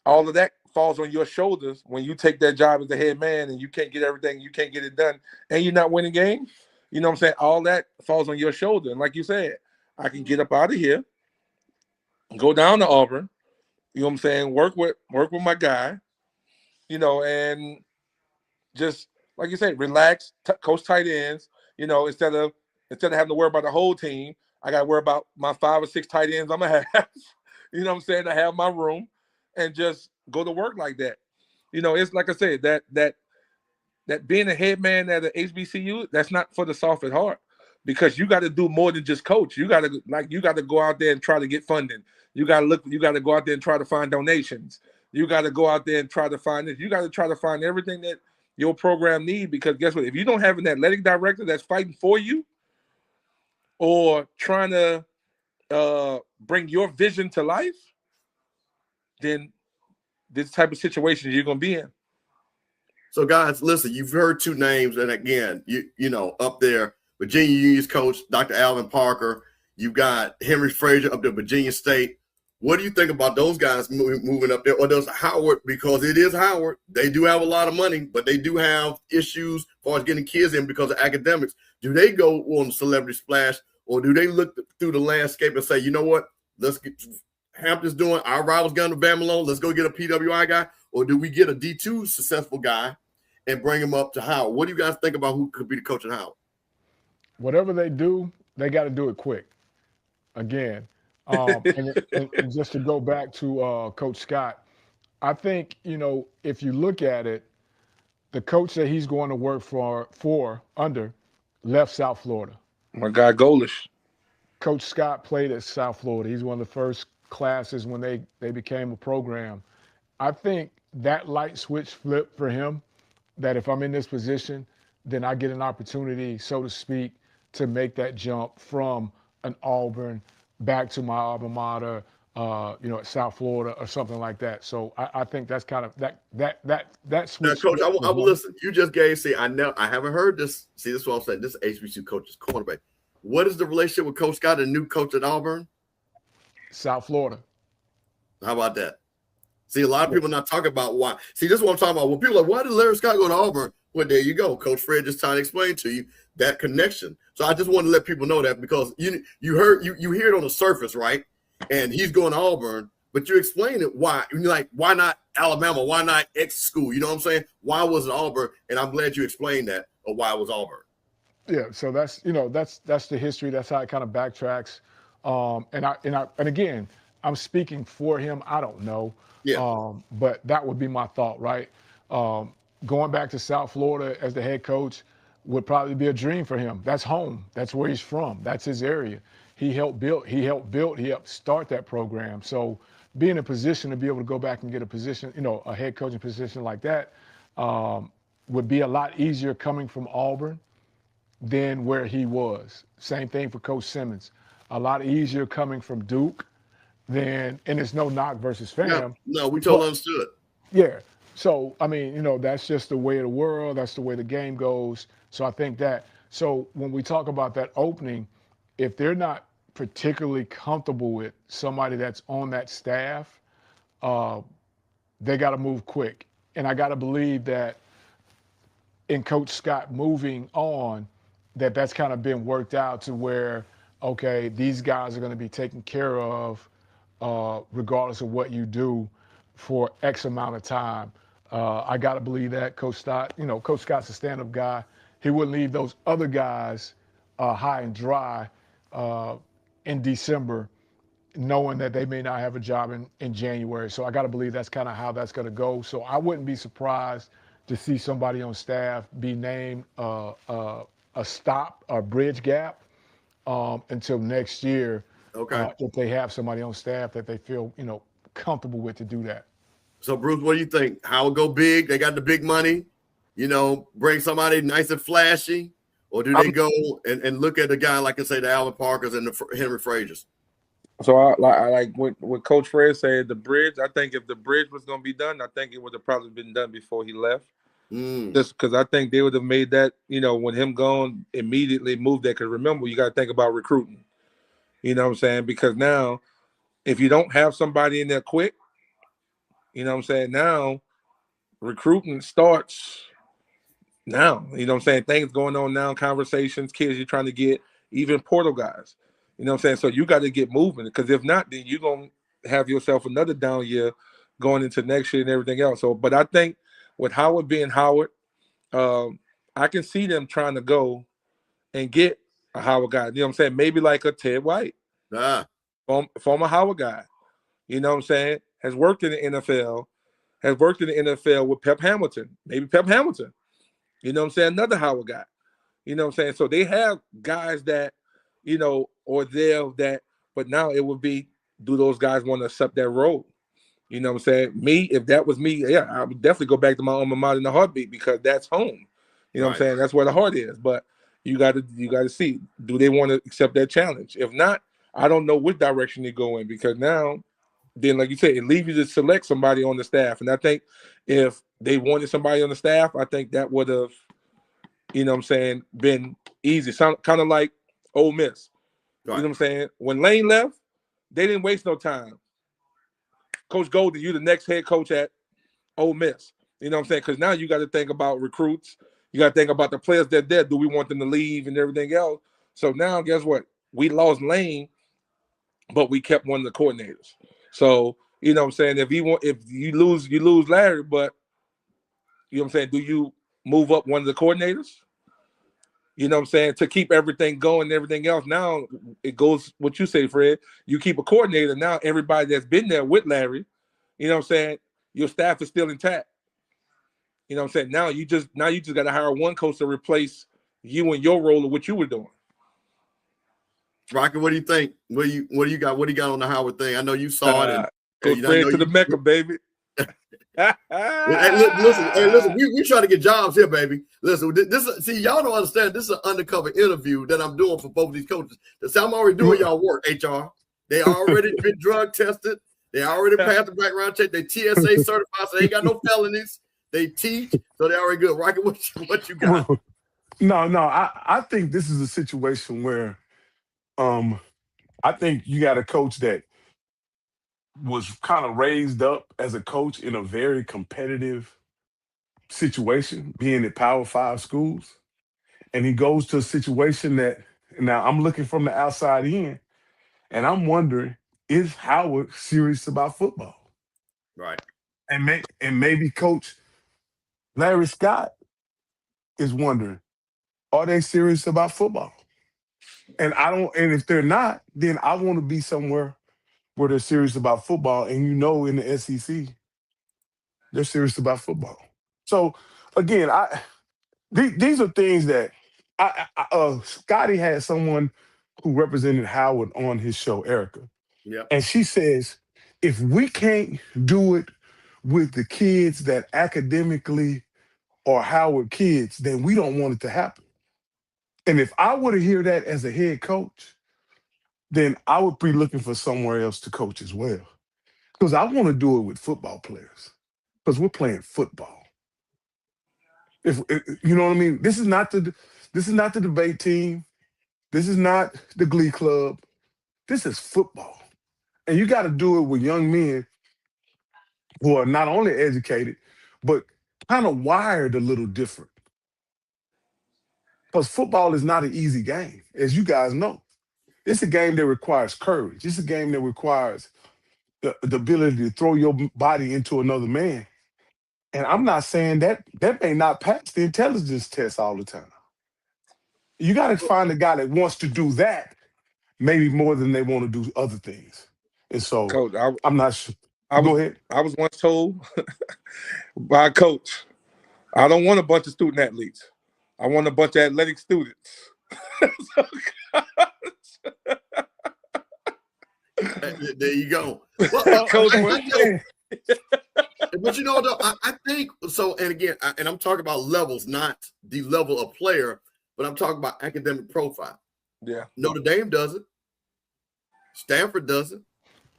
all of that falls on your shoulders when you take that job as the head man and you can't get everything, you can't get it done, and you're not winning games. You know what I'm saying? All that falls on your shoulder. And like you said, I can get up out of here, go down to Auburn, you know what I'm saying, work with my guy, you know, and just like you said, relax, coach tight ends, you know, instead of having to worry about the whole team, I got to worry about my 5 or 6 tight ends I'm going to have, you know what I'm saying, to have my room and just go to work like that. You know, it's like I said, that being a head man at an HBCU, that's not for the soft at heart, because you got to do more than just coach. You got to go out there and try to get funding. You got to go out there and try to find donations. You got to go out there and try to find it. You got to try to find everything that your program need, because guess what? If you don't have an athletic director that's fighting for you or trying to bring your vision to life, then this type of situation you're going to be in. So, guys, listen, you've heard 2 names, and again, you know, up there, Virginia Union's coach, Dr. Alvin Parker. You've got Henry Frazier up there, Virginia State. What do you think about those guys moving up there? Or does Howard, because it is Howard, they do have a lot of money, but they do have issues as far as getting kids in because of academics. Do they go on the celebrity splash, or do they look through the landscape and say, you know what, let's get Hampton's doing, our rivals gun to Bama, let's go get a PWI guy? Or do we get a D2 successful guy and bring him up to Howard? What do you guys think about who could be the coach at Howard? Whatever they do, they got to do it quick. Again, and just to go back to Coach Scott, I think, you know, if you look at it, the coach that he's going to work for under left South Florida. My guy Golish. Coach Scott played at South Florida. He's one of the first classes when they became a program. I think that light switch flipped for him, that if I'm in this position, then I get an opportunity, so to speak, to make that jump from an Auburn back to my alma mater, you know, at South Florida or something like that. So I think that's kind of that switch. Now, Coach, I will listen. You just gave, see, I haven't heard this. See, this is what I'm saying. This is HBCU coach's cornerback. What is the relationship with Coach Scott and new coach at Auburn? South Florida. How about that? See, a lot of people not talking about why. See, this is what I'm talking about. When people are like, why did Larry Scott go to Auburn? Well, there you go. Coach Fred just trying to explain to you that connection. So I just want to let people know that, because you hear it on the surface, right? And he's going to Auburn, but you explain it why. You're like, why not Alabama? Why not X school? You know what I'm saying? Why was it Auburn? And I'm glad you explained that, or why it was Auburn. Yeah, so that's, you know, that's the history. That's how it kind of backtracks. And again, I'm speaking for him. I don't know. Yeah. But that would be my thought, right? Going back to South Florida as the head coach would probably be a dream for him. That's home. That's where he's from. That's his area. He helped start that program. So being in a position to be able to go back and get a position, you know, a head coaching position like that would be a lot easier coming from Auburn than where he was. Same thing for Coach Simmons. A lot easier coming from Duke then, and it's no knock versus Yeah. fam, No, we but totally understood. yeah. So I mean, that's just the way of the world. That's the way the game goes. So I think that. So when we talk about that opening, if they're not particularly comfortable with somebody that's on that staff, uh, they got to move quick. And I got to believe that in Coach Scott moving on, that's kind of been worked out to where, okay, these guys are going to be taken care of regardless of what you do for X amount of time. I got to believe that Coach Scott, Coach Scott's a stand-up guy. He wouldn't leave those other guys high and dry in December, knowing that they may not have a job in January. So I got to believe that's kind of how that's going to go. So I wouldn't be surprised to see somebody on staff be named a stop or bridge gap until next year. Okay. If they have somebody on staff that they feel, comfortable with to do that. So, Bruce, what do you think? Howard go big? They got the big money, bring somebody nice and flashy? Or do they go and look at the guy, like I say, the Alvin Parkers and the Henry Frazier's? So I like what Coach Fred said, the bridge. I think if the bridge was going to be done, I think it would have probably been done before he left. Just because I think they would have made that, when him gone, immediately moved that. Because remember, you got to think about recruiting. You know what I'm saying? Because now, if you don't have somebody in there quick, now recruiting starts now. Things going on now, conversations, kids you're trying to get, even portal guys. So you got to get moving, because if not, then you're going to have yourself another down year going into next year and everything else. So, but I think with Howard being Howard, I can see them trying to go and get a Howard guy. Maybe like a Ted White, former Howard guy. Has worked in the NFL, with Pep Hamilton. Maybe Pep Hamilton. Another Howard guy. So they have guys that, or there that, but now it would be, do those guys want to accept that role? Me, if that was me, yeah, I would definitely go back to my alma mater in a heartbeat, because that's home. That's where the heart is. But you got to see, do they want to accept that challenge? If not, I don't know which direction they go in, because now, then, like you said, it leaves you to select somebody on the staff. And I think if they wanted somebody on the staff, I think that would have, been easy. Kind of like Ole Miss. Right. When Lane left, they didn't waste no time. Coach Golden, you the next head coach at Ole Miss. Because now you got to think about recruits. You got to think about the players that are there. Do we want them to leave and everything else? So now, guess what? We lost Lane, but we kept one of the coordinators. So, if you lose Larry, but do you move up one of the coordinators? To keep everything going and everything else. Now it goes what you say, Fred. You keep a coordinator. Now everybody that's been there with Larry, your staff is still intact. Now you just got to hire one coach to replace you and your role of what you were doing. Rocky, what do you think? What do you got? What do you got on the Howard thing? I know you saw it. Go Fred to the Mecca, baby. Listen, we trying to get jobs here, baby. Listen, see, y'all don't understand. This is an undercover interview that I'm doing for both of these coaches. I'm already doing y'all work, HR. They already been drug tested. They already passed the background check. They TSA certified, so they ain't got no felonies. They teach, so they already good. Rocky, what you got? No, I think this is a situation where I think you got a coach that was kind of raised up as a coach in a very competitive situation, being at Power 5 schools. And he goes to a situation that, now I'm looking from the outside in, and I'm wondering, is Howard serious about football? Right. And maybe Coach Larry Scott is wondering, are they serious about football? And if they're not, then I want to be somewhere where they're serious about football. And in the SEC, they're serious about football. So again, these are things that Scotty had someone who represented Howard on his show, Erica. Yeah. And she says, if we can't do it with the kids that academically are Howard kids, then we don't want it to happen. And if I were to hear that as a head coach, then I would be looking for somewhere else to coach as well. Because I want to do it with football players. Because we're playing football. If you know what I mean, this is not the debate team. This is not the glee club. This is football, and you got to do it with young men who are not only educated but kind of wired a little different. Because football is not an easy game, as you guys know. It's a game that requires courage. It's a game that requires the ability to throw your body into another man. And I'm not saying that may not pass the intelligence test all the time. You got to find a guy that wants to do that maybe more than they want to do other things. And so Coach, I'm not sure. Go ahead. I was once told by a coach, I don't want a bunch of student athletes. I want a bunch of athletic students. There you go. Well, Coach, but you know, though, I think so. And again, and I'm talking about levels, not the level of player, but I'm talking about academic profile. yeah. Notre Dame does it. Stanford does it.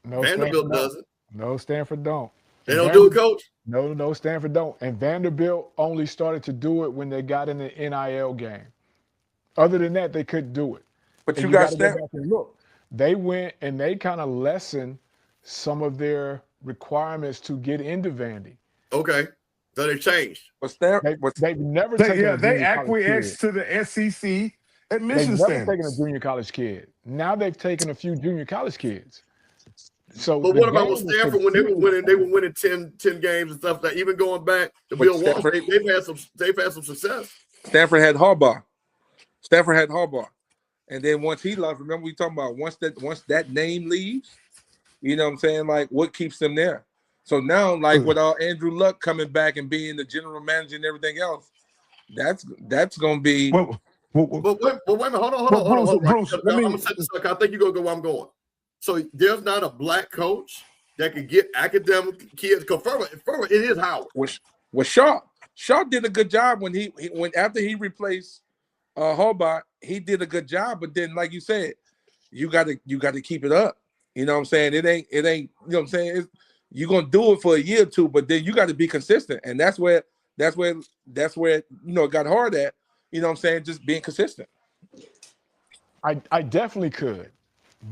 No, Vanderbilt Stanford does it. No, Stanford don't. They don't do it, Coach. No, Stanford don't. And Vanderbilt only started to do it when they got in the NIL game. Other than that, they couldn't do it. But And you got gotta go back and look. They went and they kind of lessened some of their requirements to get into Vandy. Okay. So they changed. They've never taken a They junior college acquiesced kid. to the SEC They've admission never taken a standards. junior college kid. Now they've taken a few junior college kids. So, But the what about game with was Stanford when they were confusing. winning? They were winning 10 games and stuff like that. Even going back to But Bill Walsh, Stanford- they've had some success. Stanford had Harbaugh. And then once he left, remember we talking about once that name leaves, you know what I'm saying? Like what keeps them there? So now, like with Andrew Luck coming back and being the general manager and everything else, that's gonna be But wait a minute, hold on. Bruce, I'm gonna set this up. I think you're gonna go where I'm going. So there's not a black coach that could get academic kids. Confirm it is Howard. with Shaw. Shaw did a good job when after he replaced Harbaugh, he did a good job. But then, like you said, you got to keep it up. You know what I'm saying? It ain't. You know what I'm saying? You're gonna do it for a year or two, but then you got to be consistent, and that's where it got hard at. You know what I'm saying? Just being consistent. I definitely could,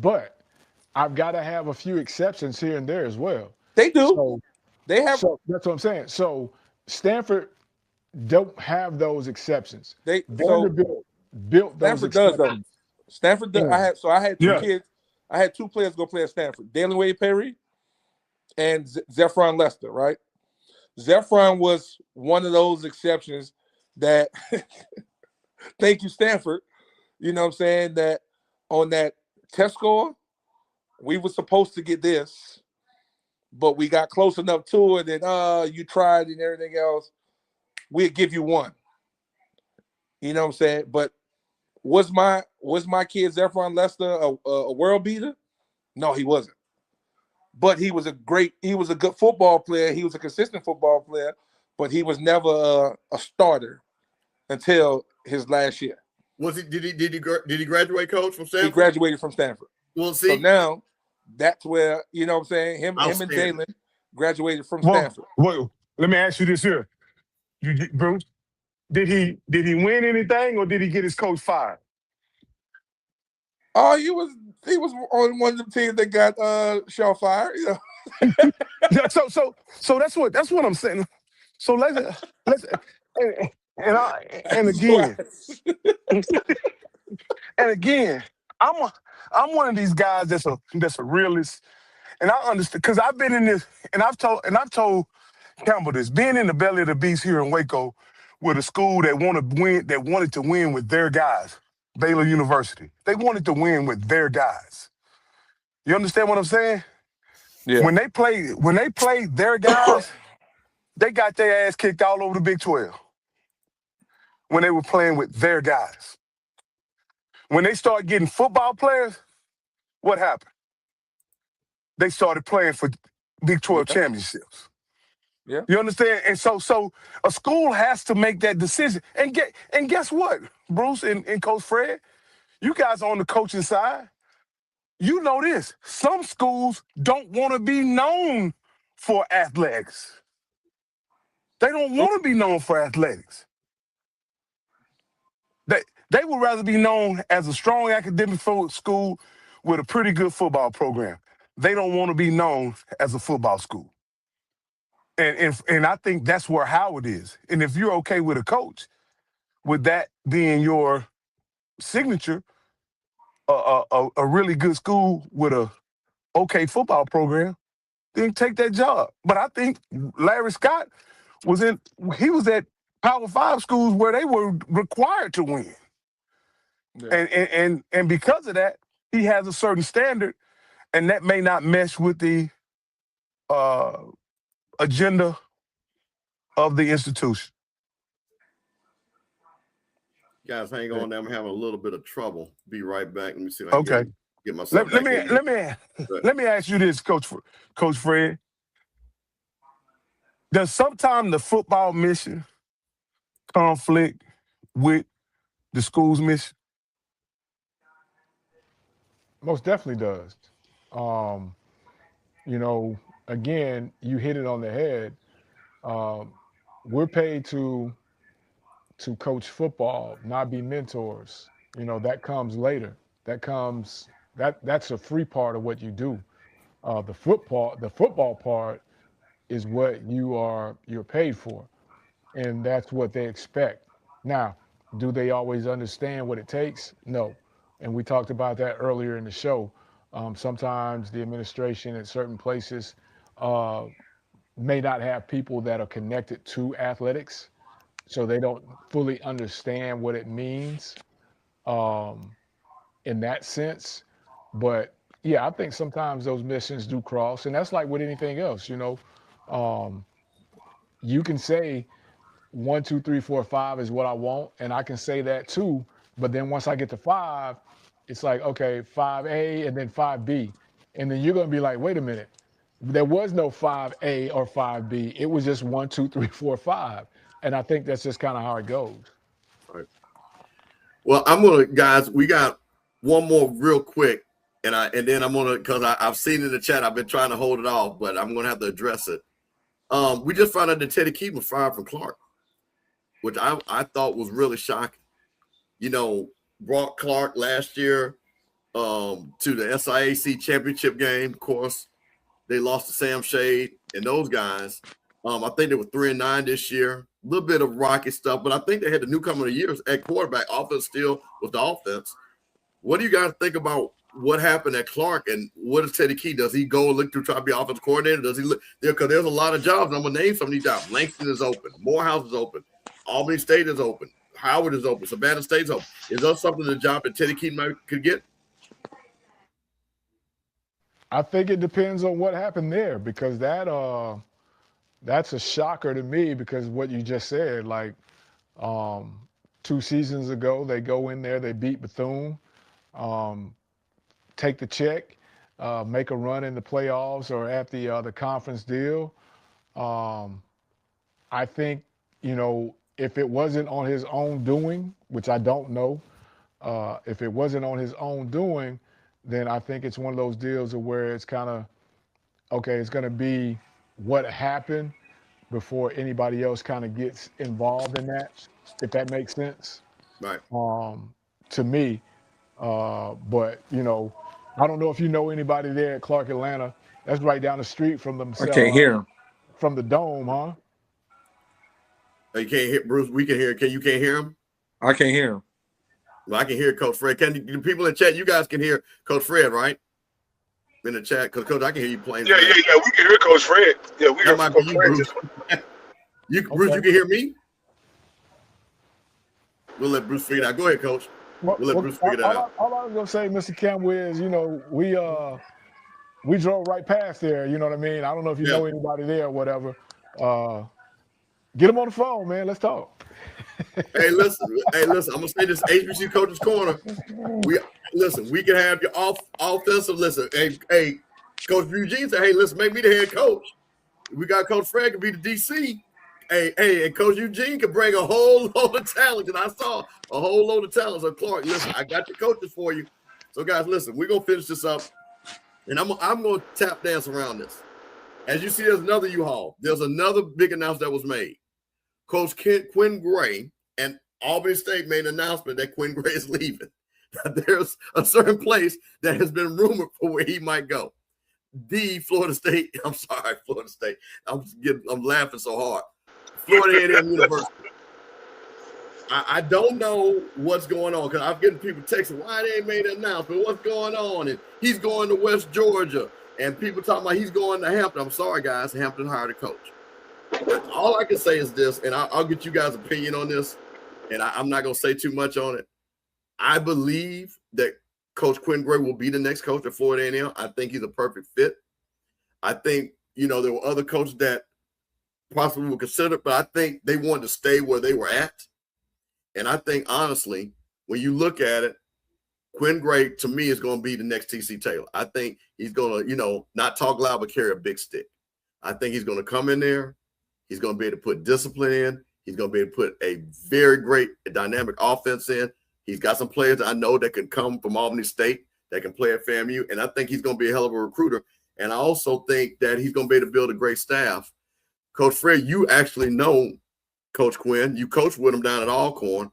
but I've got to have a few exceptions here and there as well. They do. So, They have. So that's what I'm saying. So Stanford don't have those exceptions. Vanderbilt built those Stanford does exceptions. though. Stanford does. Yeah. I had two kids. I had two players go play at Stanford: Dalen Wade Perry and Zephron Lester. Right. Zephron was one of those exceptions that. Thank you, Stanford. You know what I'm saying? That on that test score, we were supposed to get this, but we got close enough to it that you tried and everything else. We'll give you one. You know what I'm saying? But was my kid Zephron Lester a world beater? No, he wasn't. But he was a good football player. He was a consistent football player, but he was never a starter until his last year. Was he? Did he graduate, Coach, from Stanford? He graduated from Stanford. Well, see, so now that's where you know what I'm saying. Him and Jalen graduated from Stanford. Well, let me ask you this here, Bruce. Did he win anything, or did he get his coach fired? Oh, he was on one of the teams that got Shaw fired. You know. So that's what I'm saying. So let's and again, I'm one of these guys that's a realist, and I understand because I've been in this, and I've told Campbell this, being in the belly of the beast here in Waco, with a school that wanted to win with their guys, Baylor University. They wanted to win with their guys. You understand what I'm saying? Yeah. When they played their guys, they got their ass kicked all over the Big 12. When they were playing with their guys. When they started getting football players, what happened? They started playing for Big 12 championships. Yeah. You understand? And so a school has to make that decision. And guess what, Bruce and Coach Fred? You guys are on the coaching side. you know this. Some schools don't want to be known for athletics. They don't want to be known for athletics. They would rather be known as a strong academic school with a pretty good football program. They don't want to be known as a football school. And I think that's where Howard is. And if you're okay with a coach, with that being your signature, a really good school with a okay football program, then take that job. But I think Larry Scott was at Power 5 schools where they were required to win. Yeah. And because of that, he has a certain standard, and that may not mesh with the agenda of the institution. Guys, hang on. I'm having a little bit of trouble. Be right back. Let me see if I can get myself let me ask you this, Coach Fred. Does sometimes the football mission conflict with the school's mission? Most definitely does. Again, you hit it on the head. We're paid to coach football, not be mentors. That comes later. That's a free part of what you do. The football part is what you're paid for, and that's what they expect. Now, do they always understand what it takes? No. And we talked about that earlier in the show. Sometimes the administration at certain places may not have people that are connected to athletics, so they don't fully understand what it means in that sense. But yeah, I think sometimes those missions do cross, and that's like with anything else. You can say 1, 2, 3, 4, 5 is what I want, and I can say that too. But then once I get to 5, it's like, okay, 5A and then 5B. And then you're going to be like, wait a minute. There was no 5A or 5B. It was just 1, 2, 3, 4, 5. And I think that's just kind of how it goes. All right. Well, guys, we got one more real quick. And then I'm going to, because I've seen in the chat, I've been trying to hold it off, but I'm going to have to address it. We just found out that Teddy Keaton was fired from Clark, which I thought was really shocking. Brought Clark last year to the SIAC championship game. Of course, they lost to Sam Shade and those guys. I think they were 3-9 this year. A little bit of rocky stuff, but I think they had the newcomer of the year at quarterback. Offense still with the offense. What do you guys think about what happened at Clark, and what is Teddy Keaton? Does he go and look to try to be offensive coordinator? Does he look there? Because there's a lot of jobs. I'm going to name some of these jobs. Langston is open. Morehouse is open. Albany State is open. Howard is open. Savannah State's open. Is that something the job that Teddy Keaton could get? I think it depends on what happened there, because that's a shocker to me, because what you just said, like 2 seasons ago, they go in there, they beat Bethune, take the check, make a run in the playoffs or at the conference deal. I think, if it wasn't on his own doing, which I don't know, if it wasn't on his own doing, then I think it's one of those deals of where it's kind of, okay, it's going to be what happened before anybody else kind of gets involved in that, if that makes sense. Right. To me. But, I don't know if you know anybody there at Clark Atlanta. That's right down the street from them. I can't hear him. From the Dome, huh? You can't hear Bruce. We can hear. You can't hear him? I can't hear him. Well, I can hear Coach Fred. The people in the chat, you guys can hear Coach Fred, right? In the chat, because Coach, I can hear you playing. Yeah. We can hear Coach Fred. Yeah, we hear Coach Fred. Bruce. Bruce, you can hear me? We'll let Bruce figure it out. Go ahead, Coach. We'll let Bruce figure that out. All I was gonna say, Mr. Campbell, is we drove right past there. You know what I mean? I don't know if you know anybody there or whatever. Get them on the phone, man. Let's talk. Hey, listen. I'm gonna say this: HBCU Coach's Corner. We can have your offensive. Listen, hey, Coach Eugene said, "Hey, listen, make me the head coach." We got Coach Fred can be the DC. Hey, and Coach Eugene can bring a whole load of talent. And I saw a whole load of talent. So Clark, listen, I got your coaches for you. So, guys, listen, we're going to finish this up, and I'm going to tap dance around this. As you see, there's another U-Haul. There's another big announcement that was made. Coach Quinn Gray and Albany State made an announcement that Quinn Gray is leaving. There's a certain place that has been rumored for where he might go. Florida State. I'm sorry, Florida State. I'm laughing so hard. Florida A&M University. I don't know what's going on because I'm getting people texting why they ain't made an announcement. What's going on? And he's going to West Georgia, and people talking about he's going to Hampton. I'm sorry, guys. Hampton hired a coach. All I can say is this, and I'll get you guys' opinion on this, and I'm not going to say too much on it. I believe that Coach Quinn Gray will be the next coach at Florida A&M. I think he's a perfect fit. I think, there were other coaches that possibly were considered, but I think they wanted to stay where they were at. And I think, honestly, when you look at it, Quinn Gray, to me, is going to be the next T.C. Taylor. I think he's going to, not talk loud, but carry a big stick. I think he's going to come in there. He's going to be able to put discipline in. He's going to be able to put a very great dynamic offense in. He's got some players that I know that can come from Albany State that can play at FAMU, and I think he's going to be a hell of a recruiter. And I also think that he's going to be able to build a great staff. Coach Fred, you actually know Coach Quinn. You coached with him down at Alcorn.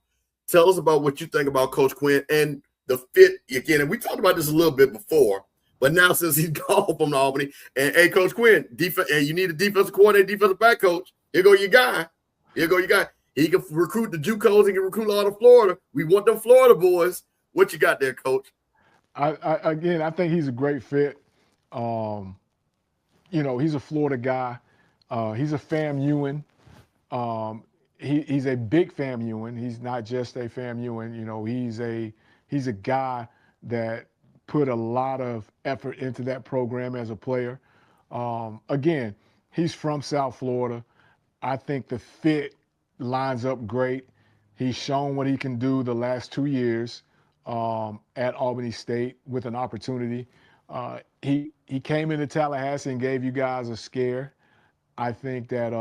Tell us about what you think about Coach Quinn and the fit again. And we talked about this a little bit before, but now since he's gone from Albany, and hey, Coach Quinn, defense, and you need a defensive coordinator, defensive back coach. Here go your guy. He can recruit the JUCOs. He can recruit a lot of Florida. We want them Florida boys. What you got there, Coach? I think he's a great fit. He's a Florida guy. He's a FAMUan. He's a big FAMUan. He's not just a FAMUan. He's a guy that put a lot of effort into that program as a player. Again, he's from South Florida. I think the fit lines up great. He's shown what he can do the last 2 years at Albany State with an opportunity. He came into Tallahassee and gave you guys a scare. I think that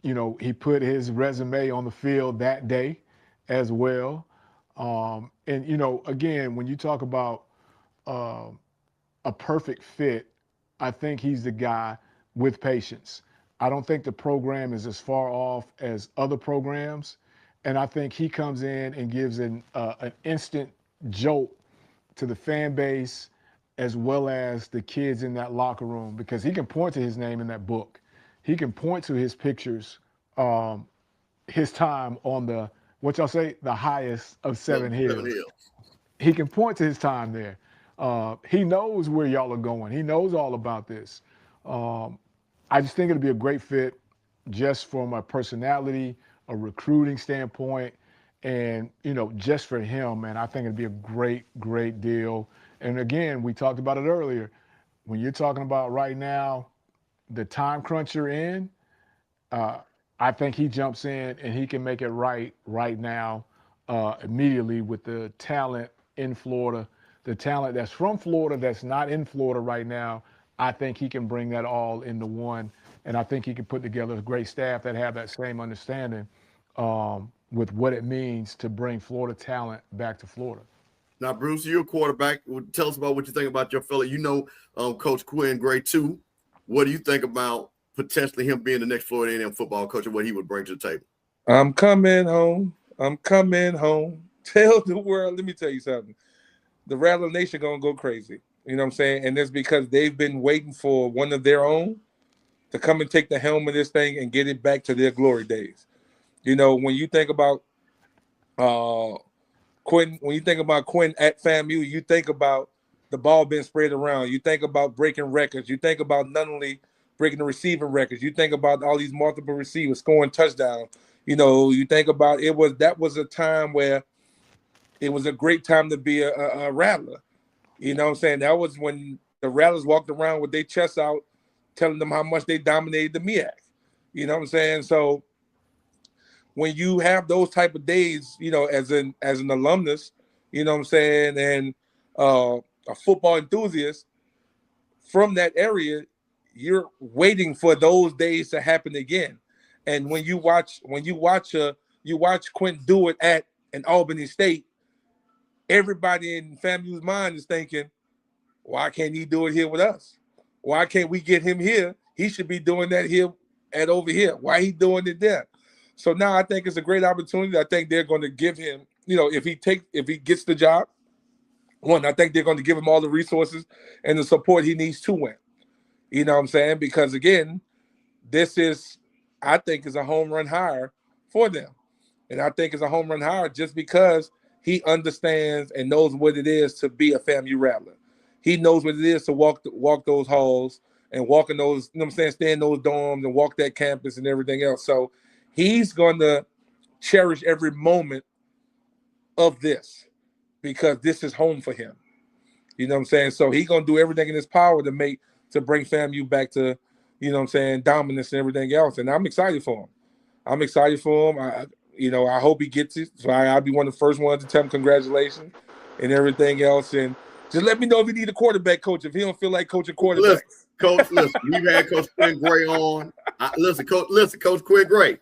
he put his resume on the field that day as well. Again, when you talk about a perfect fit, I think he's the guy with patience. I don't think the program is as far off as other programs. And I think he comes in and gives an instant jolt to the fan base as well as the kids in that locker room, because he can point to his name in that book. He can point to his pictures, his time on the, the highest of seven hills. He can point to his time there. He knows where y'all are going. He knows all about this. I just think it'll be a great fit just from a personality, a recruiting standpoint, and, just for him, man, I think it'd be a great, great deal. And again, we talked about it earlier. When you're talking about right now, the time crunch you're in, I think he jumps in and he can make it right now, immediately with the talent in Florida, the talent that's from Florida that's not in Florida right now. I think he can bring that all into one, and I think he can put together a great staff that have that same understanding with what it means to bring Florida talent back to Florida. Now, Bruce, you're a quarterback. Tell us about what you think about your fella. Coach Quinn Gray too. What do you think about potentially him being the next Florida A&M football coach and what he would bring to the table? I'm coming home. Tell the world. Let me tell you something. The Rattler Nation gonna go crazy. You know what I'm saying? And it's because they've been waiting for one of their own to come and take the helm of this thing and get it back to their glory days. When you think about Quinn, at FAMU, you think about the ball being spread around. You think about breaking records. You think about not only breaking the receiving records. You think about all these multiple receivers scoring touchdowns. You think about that was a time where it was a great time to be a Rattler. You know what I'm saying? That was when the Rattlers walked around with their chests out, telling them how much they dominated the MEAC. You know what I'm saying? So when you have those type of days, as an alumnus, you know what I'm saying, and a football enthusiast from that area, you're waiting for those days to happen again. And when you watch Quint do it at an Albany State, everybody in FAMU's mind is thinking, why can't he do it here with us? Why can't we get him here? He should be doing that here and over here. Why he doing it there? So now I think it's a great opportunity. I think they're going to give him, if he gets the job, I think they're going to give him all the resources and the support he needs to win. You know what I'm saying? Because again, I think is a home run hire for them. And I think it's a home run hire just because he understands and knows what it is to be a FAMU Rattler. He knows what it is to walk those halls and walk in those, stay in those dorms and walk that campus and everything else. So he's going to cherish every moment of this because this is home for him. You know what I'm saying? So he's going to do everything in his power to bring FAMU back to, dominance and everything else. And I'm excited for him. I hope he gets it. So I'll be one of the first ones to tell him congratulations and everything else. And just let me know if you need a quarterback coach, if he don't feel like coaching quarterback. Coach, we've had Coach Quinn Gray on. Coach Quinn Gray.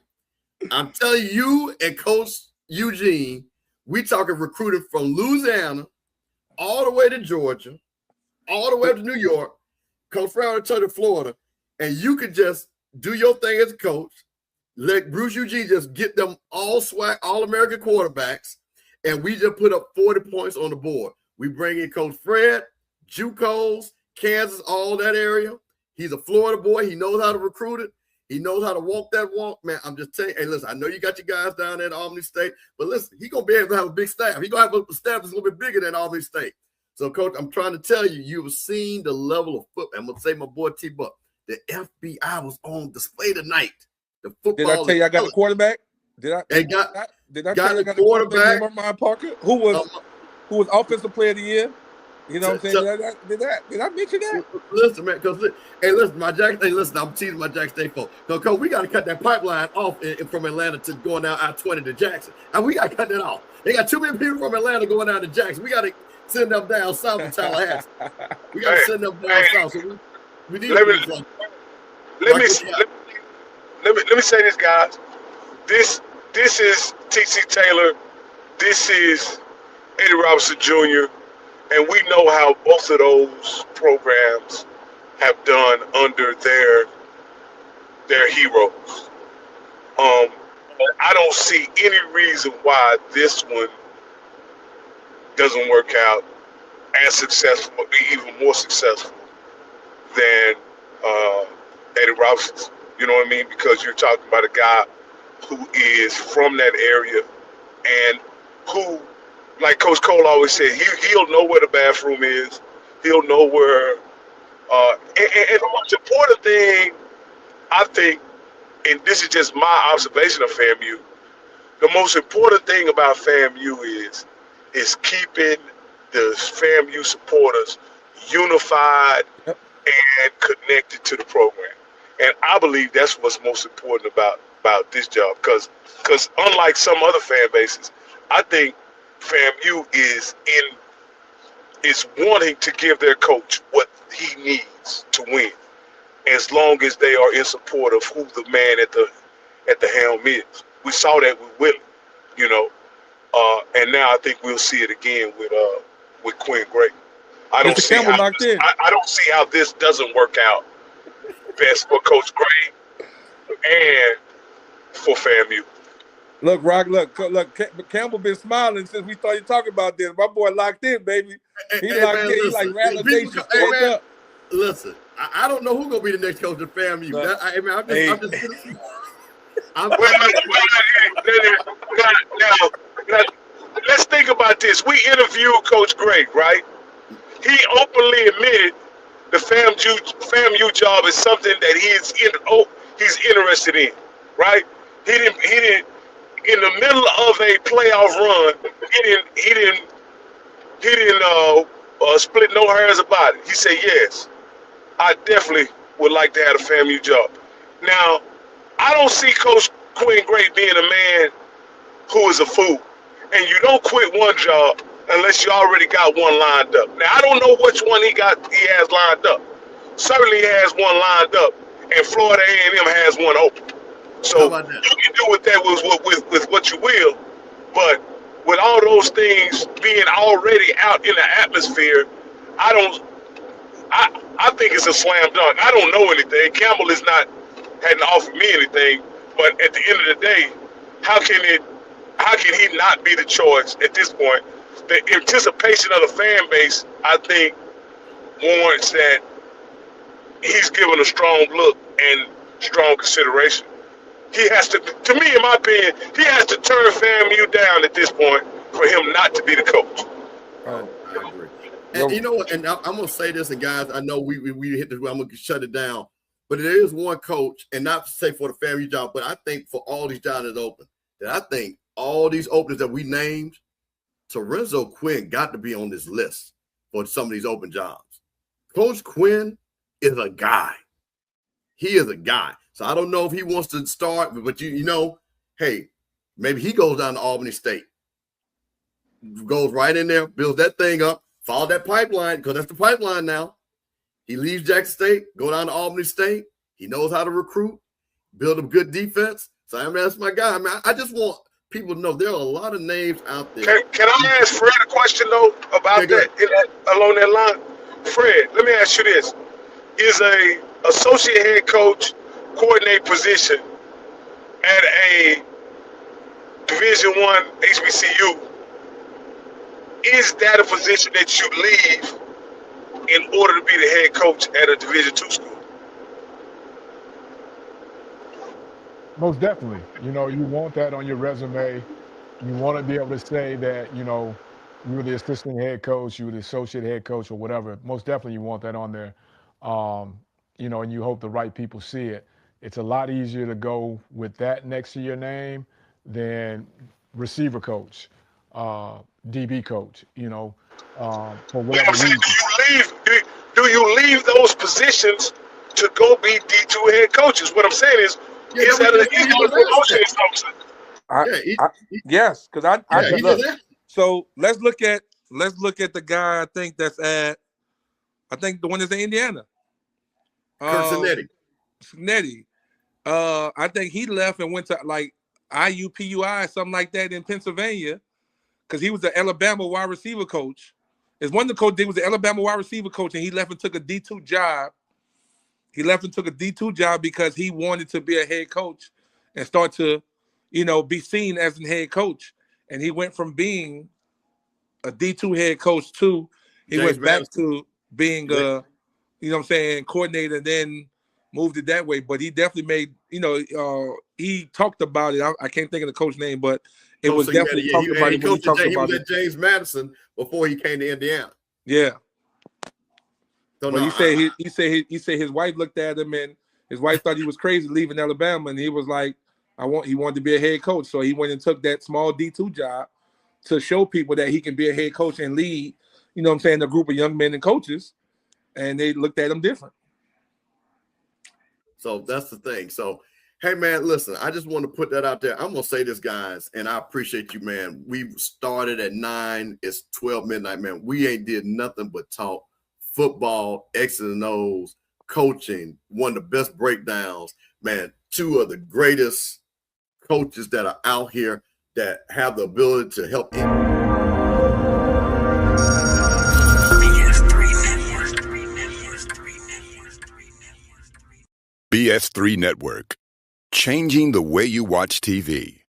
I'm telling you and Coach Eugene, we talking recruiting from Louisiana all the way to Georgia, all the way to New York, Coach Brown to Florida, and you could just do your thing as a coach. Let Bruce Eugene just get them all swag, all American quarterbacks, and we just put up 40 points on the board. We bring in Coach Fred, JUCOs, Kansas, all that area. He's a Florida boy. He knows how to recruit it. He knows how to walk that walk. Man, I'm just telling you, hey, listen, I know you got your guys down there at Albany State, but listen, he's going to be able to have a big staff. He's going to have a staff that's going to be bigger than Albany State. So, Coach, I'm trying to tell you, you've seen the level of football. I'm going to say my boy T-Buck. The FBI was on display tonight. The football. Did I tell you I got a quarterback? Did I tell you I got a quarterback? Marmon Parker, who was offensive player of the year. You know what I'm saying? Did I mention that? Listen, man, I'm teasing my Jackson State folks. Because we got to cut that pipeline off from Atlanta to going down I-20 to Jackson. And we got to cut that off. They got too many people from Atlanta going down to Jackson. We got to send them down south to Tallahassee. We got to send them down south. So we need let me say this, guys. This is T.C. Taylor. This is Eddie Robinson Jr., and we know how both of those programs have done under their heroes. I don't see any reason why this one doesn't work out as successful, or even more successful than Eddie Robinson's. You know what I mean? Because you're talking about a guy who is from that area and who, like Coach Cole always said, he'll know where the bathroom is. He'll know where. And the most important thing, I think, and this is just my observation of FAMU, the most important thing about FAMU is keeping the FAMU supporters unified and connected to the program. And I believe that's what's most important about this job. Because unlike some other fan bases, I think FAMU is wanting to give their coach what he needs to win, as long as they are in support of who the man at the helm is. We saw that with Willie, and now I think we'll see it again with Quinn Gray. I don't see how this doesn't work out best for Coach Gray and for FAMU. Look, Rock, look, Campbell been smiling since we started talking about this. My boy locked in, baby. He like Rattler Nation. Listen, I don't know who's going to be the next coach of FAMU. Now, let's think about this. We interviewed Coach Gray, right? He openly admitted the FAMU job is something that he's interested in, right? He didn't. In the middle of a playoff run, he didn't split no hairs about it. He said, "Yes, I definitely would like to have a FAMU job." Now, I don't see Coach Quinn Gray being a man who is a fool, and you don't quit one job unless you already got one lined up. Now, I don't know which one he has lined up. Certainly, he has one lined up, and Florida A&M has one open. So you can do with that with what you will, but with all those things being already out in the atmosphere, I think it's a slam dunk. I don't know anything. Campbell hadn't offered me anything, but at the end of the day, how can he not be the choice at this point? The anticipation of the fan base, I think, warrants that he's given a strong look and strong consideration. He has to me, in my opinion, he has to turn FAMU down at this point for him not to be the coach. I agree. And you know what? And I'm going to say this, and guys, I know we hit this. I'm going to shut it down. But there is one coach, and not to say for the FAMU job, but I think for all these jobs that open, that I think all these openings that we named, Terrenzo Quinn got to be on this list for some of these open jobs. Coach Quinn is a guy. He is a guy. So I don't know if he wants to start, but you know, hey, maybe he goes down to Albany State, goes right in there, builds that thing up, follow that pipeline, because that's the pipeline now. He leaves Jackson State, go down to Albany State. He knows how to recruit, build a good defense. So I mean, that's my guy. I mean, I just want people to know there are a lot of names out there. Can I ask Fred a question, though, about along that line? Fred, let me ask you this. Is a associate head coach coordinate position at a Division I HBCU, is that a position that you leave in order to be the head coach at a Division II school? Most definitely. You know, you want that on your resume. You want to be able to say that, you know, you were the assistant head coach, you were the associate head coach, or whatever. Most definitely you want that on there. You know, and you hope the right people see it. It's a lot easier to go with that next to your name than receiver coach, DB coach, you know, for whatever reason. Do you leave those positions to go be D2 head coaches? What I'm saying is that an equal promotion? Yes, because I look. So let's look at the guy I think that's at, I think the one that's in Indiana. Cincinnati. I think he left and went to like IUPUI, something like that in Pennsylvania, because he was the Alabama wide receiver coach. It's one of the coaches, he was the Alabama wide receiver coach, and he left and took a D2 job. He left and took a D2 job because he wanted to be a head coach and start to, you know, be seen as a head coach. And he went from being a D2 head coach to, he went back to being a, you know what I'm saying, coordinator, then moved it that way. But he definitely made, you know, he talked about it. I can't think of the coach's name, but it was definitely talked about it when he talked about it. He was at James Madison before he came to Indiana. Yeah. So but he said his wife looked at him, and his wife thought he was crazy leaving Alabama, and he was like, he wanted to be a head coach. So he went and took that small D2 job to show people that he can be a head coach and lead, you know what I'm saying, a group of young men and coaches, and they looked at him different. So that's the thing. So, hey, man, listen, I just want to put that out there. I'm going to say this, guys, and I appreciate you, man. We started at 9. It's 12 midnight, man. We ain't did nothing but talk football, X's and O's, coaching, one of the best breakdowns, man. Two of the greatest coaches that are out here that have the ability to help. BS3 Network, changing the way you watch TV.